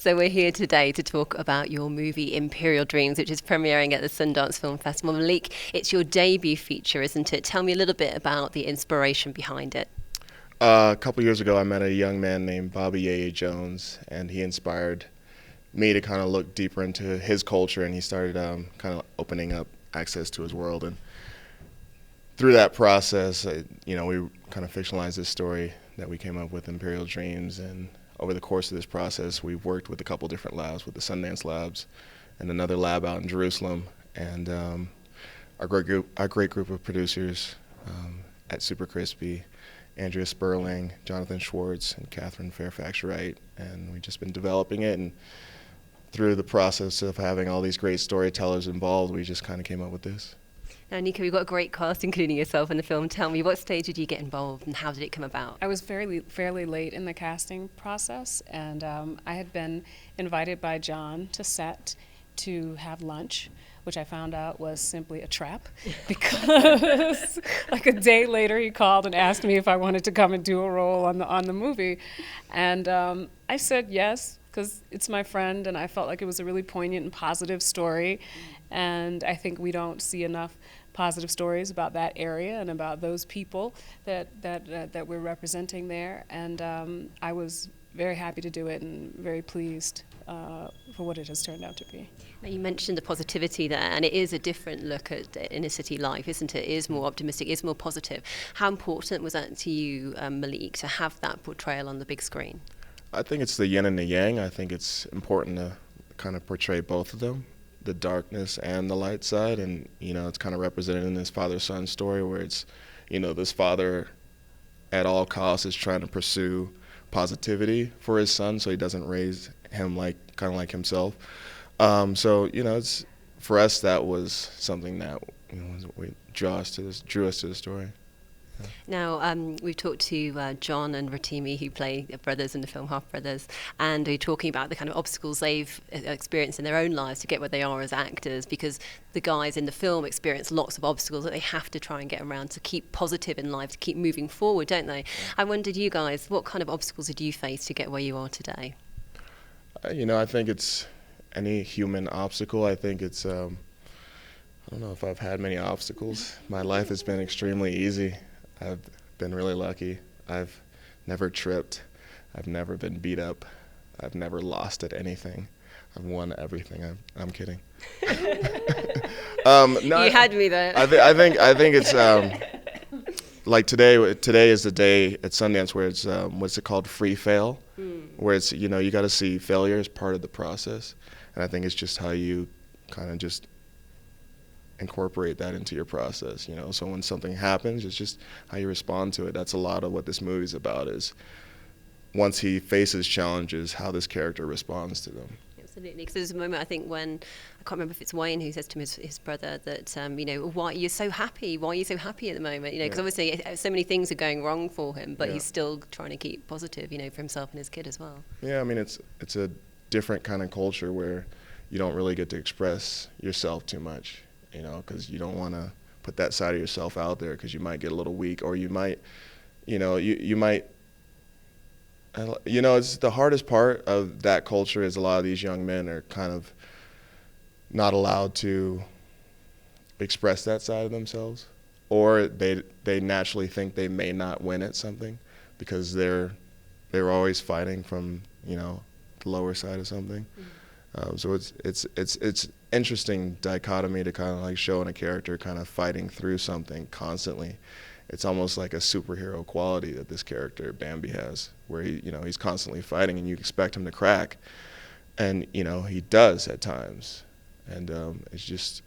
So we're here today to talk about your movie Imperial Dreams, which is premiering at the Sundance Film Festival. Malik, it's your debut feature, isn't it? Tell me a little bit about the inspiration behind it. A couple years ago, I met a young man named Bobby Yeye Jones, and he inspired me to kind of look deeper into his culture, and he started kind of opening up access to his world. And through that process, we kind of fictionalized this story that we came up with, Imperial Dreams. And over the course of this process, we've worked with a couple different labs, with the Sundance labs and another lab out in Jerusalem. And our great group of producers at Super Crispy, Andrea Sperling, Jonathan Schwartz, and Catherine Fairfax Wright. And we've just been developing it. And through the process of having all these great storytellers involved, we just kind of came up with this. Now, Anika, we've got a great cast, including yourself in the film. Tell me, what stage did you get involved and how did it come about? I was fairly late in the casting process, and I had been invited by John to set to have lunch, which I found out was simply a trap because like a day later he called and asked me if I wanted to come and do a role on the movie. And I said yes, because it's my friend, and I felt like it was a really poignant and positive story. And I think we don't see enough positive stories about that area and about those people that we're representing there. And I was very happy to do it and very pleased for what it has turned out to be. Now, you mentioned the positivity there, and it is a different look at inner city life, isn't it? It is more optimistic, it is more positive. How important was that to you, Malik, to have that portrayal on the big screen? I think it's the yin and the yang. I think it's important to kind of portray both of them, the darkness and the light side. And, it's kind of represented in this father-son story where it's, this father at all costs is trying to pursue positivity for his son so he doesn't raise him kind of like himself. It's for us, that was something that drew us to the story. Yeah. Now, we've talked to John and Rotimi, who play brothers in the film, half brothers, and we're talking about the kind of obstacles they've experienced in their own lives to get where they are as actors, because the guys in the film experience lots of obstacles that they have to try and get around to keep positive in life, to keep moving forward, don't they? I wondered, you guys, what kind of obstacles did you face to get where you are today? I think it's any human obstacle. I think it's, I don't know if I've had many obstacles. My life has been extremely easy. I've been really lucky. I've never tripped. I've never been beat up. I've never lost at anything. I've won everything. I'm kidding. No, you had me there. I think it's like today. Today is the day at Sundance where it's what's it called, free fail, where it's you got to see failure as part of the process, and I think it's just how you kind of just incorporate that into your process, so when something happens, it's just how you respond to it. That's a lot of what this movie's about, is once he faces challenges, how this character responds to them. Absolutely, because there's a moment, I think, when, I can't remember if it's Wayne who says to his brother that, why are you so happy? Why are you so happy at the moment? Because obviously so many things are going wrong for him, but he's still trying to keep positive, for himself and his kid as well. Yeah, I mean, it's a different kind of culture where you don't really get to express yourself too much, because you don't want to put that side of yourself out there, because you might get a little weak, or you might, you might, it's the hardest part of that culture is a lot of these young men are kind of not allowed to express that side of themselves, or they naturally think they may not win at something because they're always fighting from, the lower side of something. So it's interesting dichotomy to kind of like showing a character kind of fighting through something constantly. It's almost like a superhero quality that this character Bambi has, where he's constantly fighting and you expect him to crack, and he does at times, and it's just,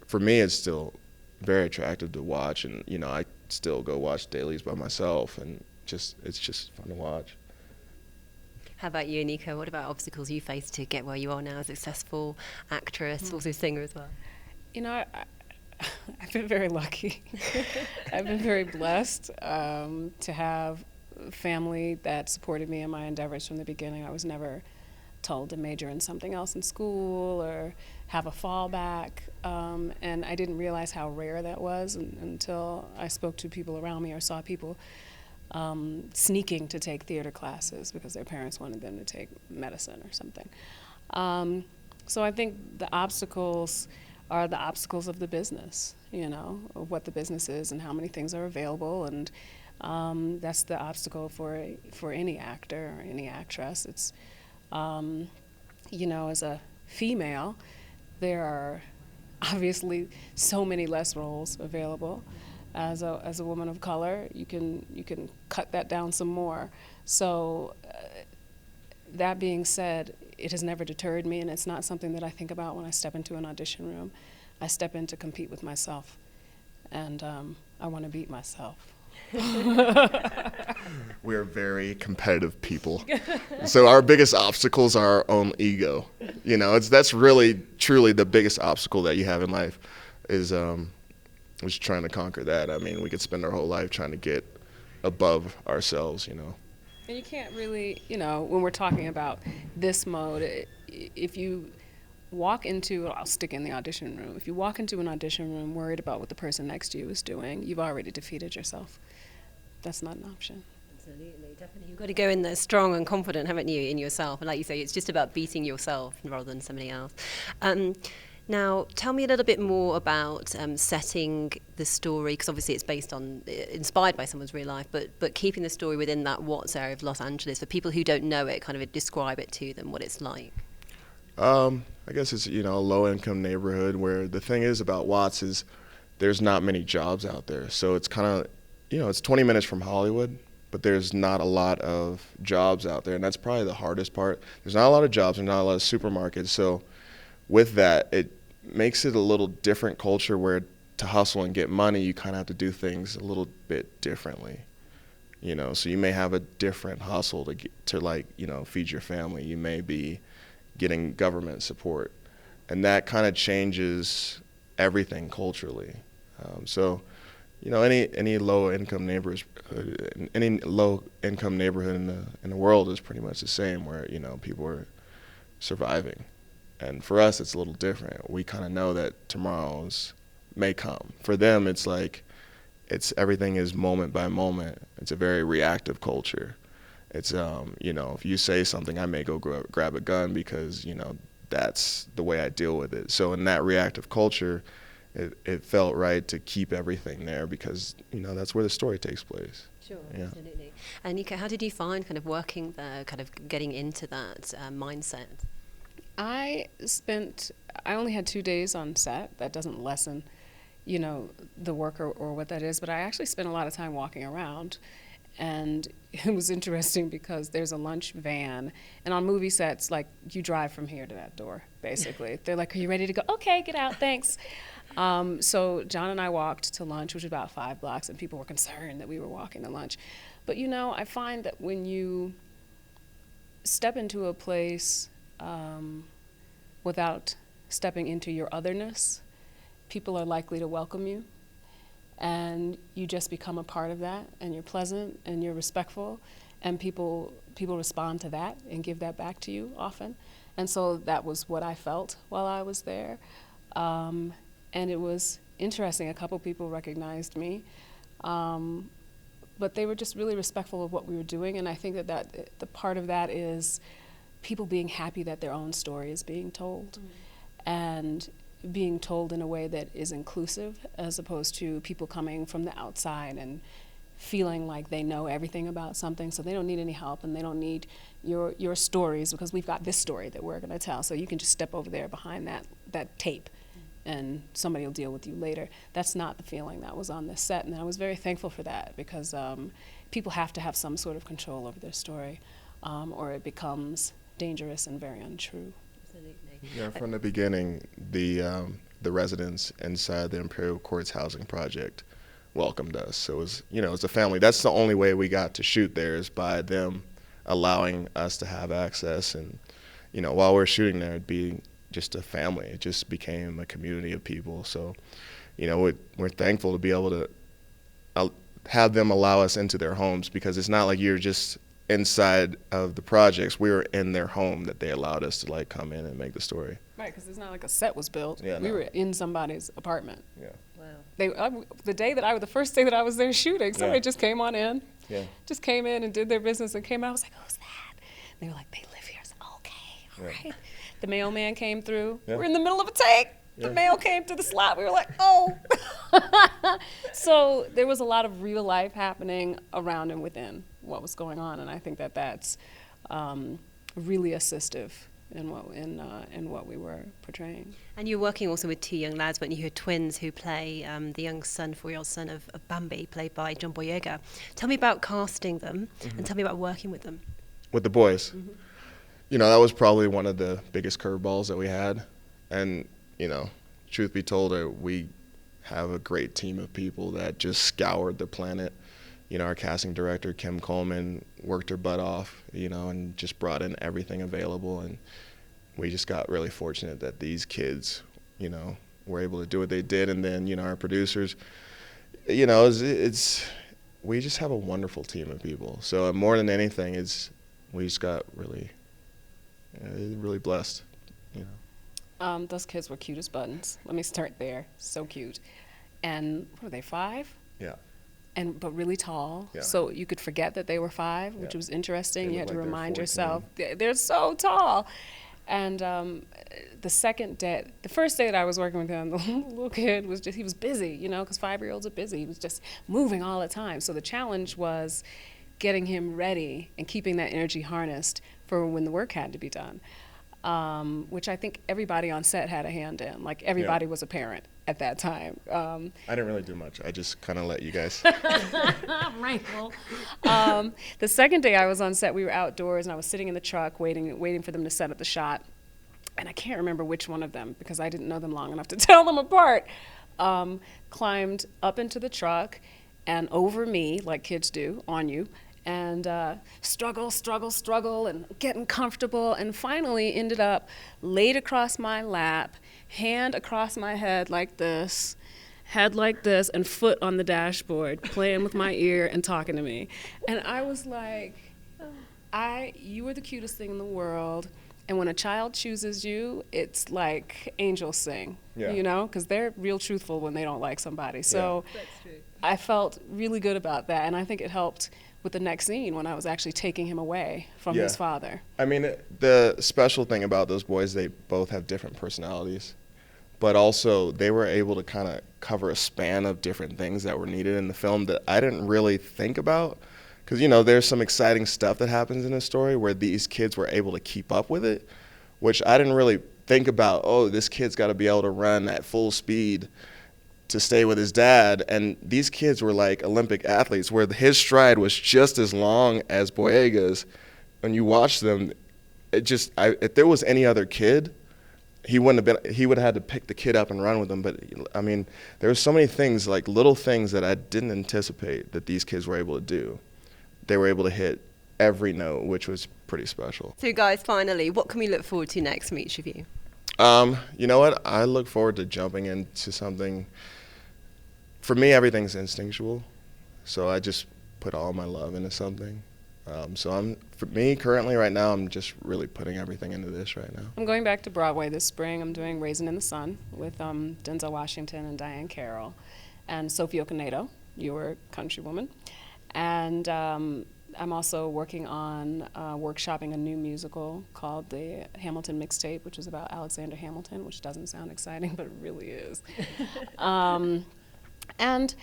for me, it's still very attractive to watch, and I still go watch dailies by myself, and it's just fun to watch. How about you, Anika? What about obstacles you faced to get where you are now as a successful actress, also singer as well? I've been very lucky. I've been very blessed to have family that supported me in my endeavors from the beginning. I was never told to major in something else in school or have a fallback, and I didn't realize how rare that was until I spoke to people around me or saw people sneaking to take theater classes because their parents wanted them to take medicine or something. So I think the obstacles are the obstacles of the business, of what the business is and how many things are available, and that's the obstacle for any actor or any actress. It's, as a female, there are obviously so many less roles available. As a woman of color, you can cut that down some more. So that being said, it has never deterred me, and it's not something that I think about when I step into an audition room. I step in to compete with myself, and I want to beat myself. We're very competitive people. So our biggest obstacles are our own ego. That's really, truly the biggest obstacle that you have in life is trying to conquer that. I mean, we could spend our whole life trying to get above ourselves, And you can't really, when we're talking about this mode, if you walk into, I'll stick in the audition room, if you walk into an audition room worried about what the person next to you is doing, you've already defeated yourself. That's not an option. Absolutely, definitely. You've got to go in there strong and confident, haven't you, in yourself? And like you say, it's just about beating yourself rather than somebody else. Now, tell me a little bit more about setting the story, because obviously it's inspired by someone's real life, but keeping the story within that Watts area of Los Angeles. For people who don't know it, kind of describe it to them, what it's like. I guess it's, a low-income neighborhood where the thing is about Watts is there's not many jobs out there. So it's kind of, it's 20 minutes from Hollywood, but there's not a lot of jobs out there, and that's probably the hardest part. There's not a lot of jobs and not a lot of supermarkets, so with that, it makes it a little different culture where to hustle and get money, you kind of have to do things a little bit differently. So you may have a different hustle to feed your family. You may be getting government support, and that kind of changes everything culturally. Any low-income neighborhood in the world is pretty much the same, where people are surviving. And for us, it's a little different. We kind of know that tomorrow's may come. For them, it's like everything is moment by moment. It's a very reactive culture. It's if you say something, I may go grab a gun because that's the way I deal with it. So in that reactive culture, it felt right to keep everything there because that's where the story takes place. Sure, yeah. Absolutely. Anika, how did you find kind of working there, kind of getting into that mindset? I only had 2 days on set. That doesn't lessen, the work or what that is, but I actually spent a lot of time walking around. And it was interesting because there's a lunch van, and on movie sets, like, you drive from here to that door, basically. They're like, are you ready to go? Okay, get out, thanks. So John and I walked to lunch, which was about 5 blocks, and people were concerned that we were walking to lunch. But, I find that when you step into a place without stepping into your otherness, people are likely to welcome you. And you just become a part of that, and you're pleasant and you're respectful, and people respond to that and give that back to you often. And so that was what I felt while I was there. And it was interesting. A couple people recognized me, but they were just really respectful of what we were doing. And I think that the part of that is people being happy that their own story is being told, and being told in a way that is inclusive, as opposed to people coming from the outside and feeling like they know everything about something, so they don't need any help and they don't need your stories because we've got this story that we're going to tell. So you can just step over there behind that tape and somebody will deal with you later. That's not the feeling that was on this set, and I was very thankful for that because people have to have some sort of control over their story, or it becomes dangerous and very untrue. Absolutely. Yeah, from the beginning, the residents inside the Imperial Courts housing project welcomed us. So it was, it's a family. That's the only way we got to shoot there, is by them allowing us to have access. And, while we're shooting there, it'd be just a family. It just became a community of people. So, we're thankful to be able to have them allow us into their homes, because it's not like you're just inside of the projects. We were in their home that they allowed us to come in and make the story. Right, because it's not like a set was built. Yeah, we were in somebody's apartment. Yeah. Wow. The first day that I was there shooting, somebody just came on in, Yeah. Just came in and did their business and came out. I was like, who's that? And they were like, they live here. I was like, okay, all right. The mailman came through. Yeah. We're in the middle of a take. The mail came through the slot. We were like, oh. So there was a lot of real life happening around and within what was going on, and I think that that's really assistive in what we were portraying. And you're working also with two young lads, but you had twins who play the young son, 4-year-old son of Bambi, played by John Boyega. Tell me about casting them, and tell me about working with them. With the boys. You know, that was probably one of the biggest curveballs that we had. And, you know, truth be told, we have a great team of people that just scoured the planet. You know, our casting director, Kim Coleman, worked her butt off, you know, and just brought in everything available. And we just got really fortunate that these kids, you know, were able to do what they did. And then, you know, our producers, you know, we just have a wonderful team of people. So more than anything, we just got really blessed, you know. Those kids were cute as buttons. Let me start there. So cute. And what are they, 5? Yeah. But really tall, Yeah. so you could forget that they were 5, which was interesting. They You had look to like they're remind 14. yourself they're so tall. And the first day that I was working with him, the little kid he was busy, you know, because 5-year-olds are busy. He was just moving all the time. So the challenge was getting him ready and keeping that energy harnessed for when the work had to be done, which I think everybody on set had a hand in. Like everybody was a parent at that time. I didn't really do much. I just kind of let you guys. Right. Well, the second day I was on set, we were outdoors, and I was sitting in the truck waiting for them to set up the shot. And I can't remember which one of them, because I didn't know them long enough to tell them apart, climbed up into the truck and over me, like kids do, on you, and struggle, and getting comfortable, and finally ended up laid across my lap, hand across my head like this, head like this, and foot on the dashboard, playing with my ear and talking to me. And I was like, you are the cutest thing in the world. And when a child chooses you, it's like angels sing, you know, because they're real truthful when they don't like somebody. So That's true. I felt really good about that, and I think it helped with the next scene when I was actually taking him away from his father. I mean, the special thing about those boys, they both have different personalities, but also they were able to kind of cover a span of different things that were needed in the film that I didn't really think about. Because, you know, there's some exciting stuff that happens in the story where these kids were able to keep up with it, which I didn't really think about. Oh, this kid's got to be able to run at full speed to stay with his dad. And these kids were like Olympic athletes where his stride was just as long as Boyega's. When you watch them, if there was any other kid, he would have had to pick the kid up and run with him. But I mean, there were so many things, like little things that I didn't anticipate that these kids were able to do. They were able to hit every note, which was pretty special. So guys, finally, what can we look forward to next from each of you? You know what? I look forward to jumping into something. For me, everything's instinctual, so I just put all my love into something. For me, currently, right now, I'm just really putting everything into this right now. I'm going back to Broadway this spring. I'm doing Raisin in the Sun with Denzel Washington and Diane Carroll and Sophie Okonedo, your countrywoman. And I'm also working on workshopping a new musical called the Hamilton Mixtape, which is about Alexander Hamilton, which doesn't sound exciting, but it really is. And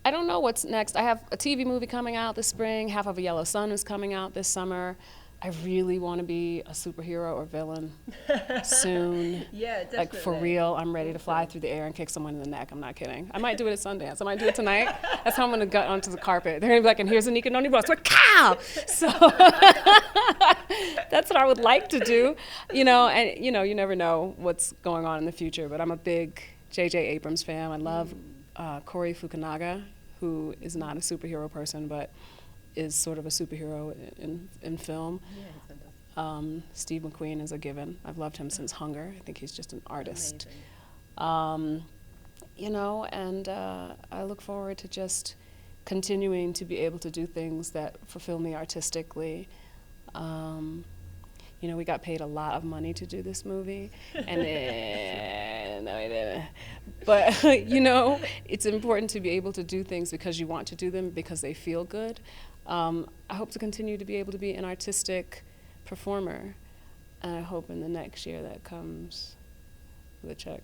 I don't know what's next. I have a TV movie coming out this spring. Half of a Yellow Sun is coming out this summer. I really want to be a superhero or villain soon. Yeah, definitely. Like, for real, I'm ready to fly through the air and kick someone in the neck. I'm not kidding. I might do it at Sundance. I might do it tonight. That's how I'm going to gut onto the carpet. They're going to be like, and here's Anika Noni boss. Like, cow! So that's what I would like to do. You know, and, you know, you never know what's going on in the future, but I'm a big J.J. Abrams fan. I love Corey Fukunaga, who is not a superhero person, but is sort of a superhero in film. Yeah, Steve McQueen is a given. I've loved him since Hunger. I think he's just an artist. You know, and I look forward to just continuing to be able to do things that fulfill me artistically. You know, we got paid a lot of money to do this movie, and no, we didn't. But, you know, it's important to be able to do things because you want to do them, because they feel good. I hope to continue to be able to be an artistic performer. And I hope in the next year that comes with a check.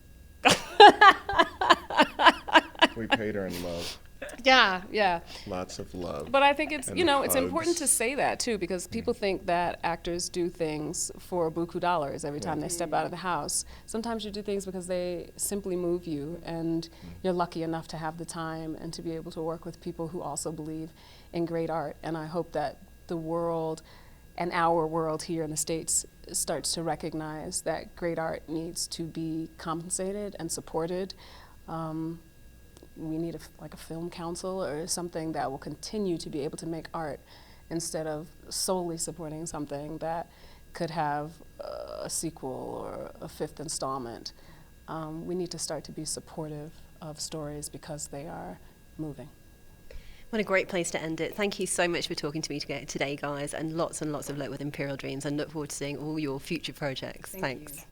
We paid her in love. Yeah. Lots of love. But I think it's, and it's hugs. important to say that too, because people think that actors do things for buku dollars every time they step out of the house. Sometimes you do things because they simply move you, and you're lucky enough to have the time and to be able to work with people who also believe in great art. And I hope that the world and our world here in the States starts to recognize that great art needs to be compensated and supported. We need a film council or something that will continue to be able to make art instead of solely supporting something that could have a sequel or a fifth installment. We need to start to be supportive of stories because they are moving. What a great place to end it. Thank you so much for talking to me today, guys, and lots of luck with Imperial Dreams, and look forward to seeing all your future projects. Thanks.